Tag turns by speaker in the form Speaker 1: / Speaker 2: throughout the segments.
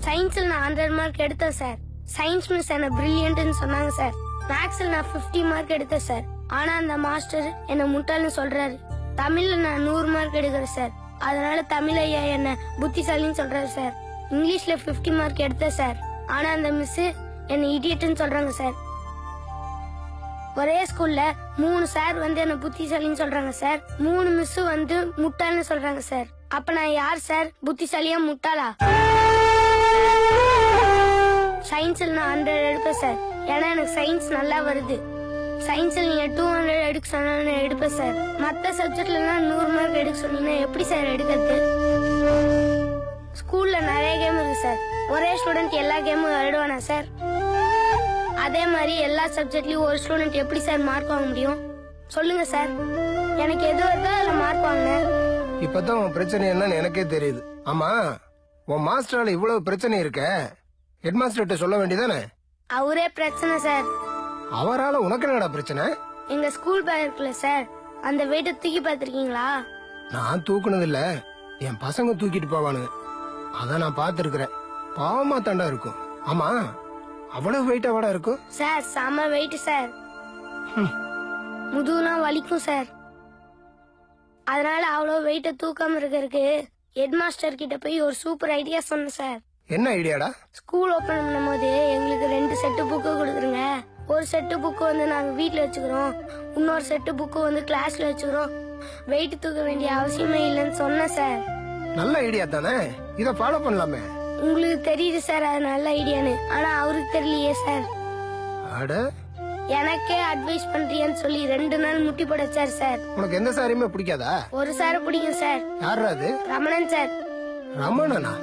Speaker 1: சயின்ஸ்ல நான் 100 மார்க் எடுத்தேன் சார். சயின்ஸ் மிஸ் என்ன பிரில்லியன்ட்னு சொன்னாங்க சார். மேக்ஸ்ல நான் 50 மார்க் எடுத்தேன் சார். ஆனா அந்த மாஸ்டர் என்ன முட்டாள்னு சொல்றாரு. தமிழ்ல நான் 100 மார்க் எடுக்கிறேன் சார். அதனால தமிழ் ஐயா என்ன புத்திசாலின்னு சொல்றாரு சார். இங்கிலீஷ்ல 50 மார்க் எடுத்தேன் சார். ஆனா அந்த மிஸ் என்ன இடியட்னு சொல்றாங்க சார். ஒரே ஸ்கூல்ல 3 சார் வந்து என்ன புத்திசாலின்னு சொல்றாங்க சார். 3 மிஸ் வந்து முட்டாள்னு சொல்றாங்க சார். அப்ப நான் யார் சார், புத்திசாலியா முட்டாளா? சயின்ஸ்ல நான் 100 எடுப்பேன் சார். ஏன்னா எனக்கு சயின்ஸ் நல்லா வருது. சயின்ஸ்ல நீங்க 200 எடுக்க சொன்னா எடுப்பேன் சார். மத்த சப்ஜெக்ட்ல 100 மார்க் எடுக்க சொன்னீங்கன்னா எப்படி சார் எடுக்கிறது? ஸ்கூல்ல நிறைய கேம் இருக்கு சார். ஒரே ஸ்டூடெண்ட் எல்லா கேமும் விளையாடுவானா சார்? அதே மாதிரி எல்லா சப்ஜெக்ட்லயும் ஒரு ஸ்டூடெண்ட் எப்படி சார் மார்க் வாங்க முடியும்? சொல்லுங்க சார். எனக்கு எது வருதோ அதுல மார்க் வாங்க.
Speaker 2: இப்பதான் உன் பிரச்சனை என்னன்னு எனக்கே தெரியுது. ஆமா, உன் மாஸ்டரால இவ்வளவு பிரச்சனை இருக்க, ஹெட் மாஸ்டர்கிட்ட சொல்ல வேண்டியதானே?
Speaker 1: அவரே பிரச்சனை சார்.
Speaker 2: அவரால உனக்கு என்னடா பிரச்சனை?
Speaker 1: எங்க ஸ்கூல் பேக் இருக்குல்ல சார், அந்த வெயிட்ட தூக்கி பாத்திருக்கீங்களா?
Speaker 2: நான் தூக்குனது இல்ல, என் பசங்க தூக்கிட்டு போவானு. அதான் நான் பாத்துருக்கிறேன். பாவமா தாண்டா இருக்கும். ஆமா, அவ்வளவு வெயிட் அவடா இருக்கும்
Speaker 1: சார். செம வெயிட் சார். முதுகுலாம் வலிக்கும் சார். அதனால அவ்வளவு வெயிட்ட தூக்காம இருக்கிறதுக்கு ஹெட் மாஸ்டர் கிட்ட போய் ஒரு சூப்பர் ஐடியா சொன்னேன் சார்.
Speaker 2: என்ன ஐடியாடா?
Speaker 1: ஸ்கூல் ஓபன் பண்ணும் போது எங்களுக்கு 2 செட்டு புக்கு கொடுத்துருங்க. ஒரு செட்டு புக்கு வந்து நாங்க வீட்டுல வச்சுக்கிறோம், இன்னொரு செட்டு புக்கு வந்து கிளாஸ்ல வச்சுக்கிறோம். வெயிட் தூக்க வேண்டிய அவசியமே இல்லைன்னு சொன்னேன் சார்.
Speaker 2: நல்ல ஐடியா தானே, இத ஃபாலோ பண்ணலாமே.
Speaker 1: உங்களுக்கு தெரியுது சார் அது நல்ல ஐடியான்னு, ஆனா அவருக்கு தெரியலையே சார்.
Speaker 2: அட,
Speaker 1: எனக்கே அட்வைஸ் பண்றியன்னு சொல்லி 2 நாள் முட்டி போடச்சார் சார்.
Speaker 2: உனக்கு எந்த சாரியுமே பிடிக்காதா?
Speaker 1: ஒரு சார் பிடிக்கும் சார்.
Speaker 2: யாரா அது?
Speaker 1: ரமணன் சார்.
Speaker 2: ரமணனா?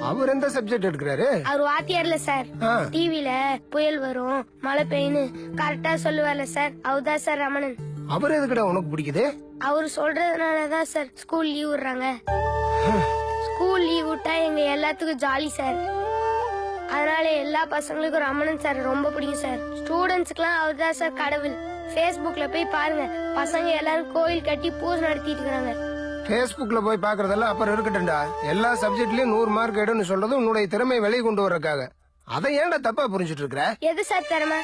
Speaker 2: அவர் எந்த சப்ஜெக்ட் எடுக்கிறாரு?
Speaker 1: அவர் வாத்தியார்ல சார். டிவில புயல் வரும், மழை பெய்யுன்னு கரெக்டா சொல்லுவார்ல சார், அவர்தான் சார் ரமணன்.
Speaker 2: அவர் எதுக்குடா உனக்கு பிடிக்குது?
Speaker 1: அவர் சொல்றதுனாலதான் சார் ஸ்கூல் லீவ் விடுறாங்க. ஸ்கூல் லீவ் விட்டா எங்க எல்லாத்துக்கும் ஜாலி சார். அதனால எல்லா பசங்களுக்கும் ரமணன் சார் ரொம்ப பிடிக்கும் சார். ஸ்டூடெண்ட்ஸ்க்குலாம் அவர் தான் சார் கடவுள். Facebookல போய் பாருங்க, பசங்க எல்லாரும் கோயில் கட்டி பூஜை நடத்திட்டு இருக்காங்க.
Speaker 2: Facebookல போய் பாக்குறதெல்லாம் அப்புறம் இருக்கட்டும்டா. எல்லா சப்ஜெக்ட்லயும் 100 மார்க் எடுன்னு சொல்றது உன்னுடைய திறமை வெளியே கொண்டு வரக்காக. அதை ஏன்டா தப்பா புரிஞ்சுட்டு இருக்கற?
Speaker 1: எது சார் திறமை?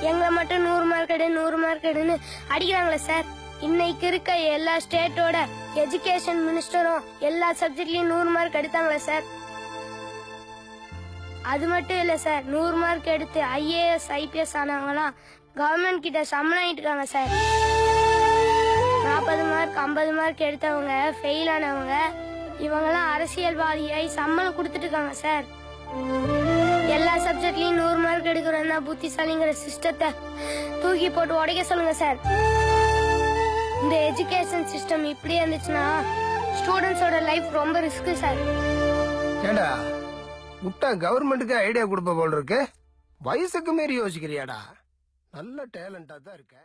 Speaker 1: எங்களை மட்டும் 100 மார்க் எடு 100 மார்க் எடுன்னு அடிக்கிறாங்களே சார். இன்னைக்கு இருக்க எல்லா ஸ்டேட்டோட எஜுகேஷன் மினிஸ்டரும் எல்லா சப்ஜெக்ட்லயும் 100 மார்க் எடுத்தாங்களே சார். அது மட்டும் இல்ல சார், 100 மார்க் எடுத்து IAS IPS ஆனவங்கலாம் கவர்மெண்ட் கிட்ட சம்பளம் ஆயிட்டு இருக்காங்க சார். 40 மார்க் 50 மார்க் எடுத்தவங்க ஃபெயில் ஆனவங்க இவங்கெல்லாம் அரசியல்வாதியாய் சம்பளம் கொடுத்துட்டு இருக்காங்க சார். எல்லா சப்ஜெக்ட்லயும் 100 மார்க் எடுக்கிறதா புத்திசாலிங்கிற சிஸ்டத்தை தூக்கி போட்டு உடைக்க சொல்லுங்க சார். இந்த எஜுகேஷன் சிஸ்டம் இப்படியே இருந்துச்சுன்னா ஸ்டூடெண்ட்ஸோட லைஃப் ரொம்ப ரிஸ்க் சார்.
Speaker 2: ஏண்டா முட்டா கவர்மெண்ட்டுக்கு ஐடியா கொடுப்ப போல இருக்கு. வயசுக்கு மீறி யோசிக்கிறியாடா. நல்ல டேலண்டா தான் இருக்க.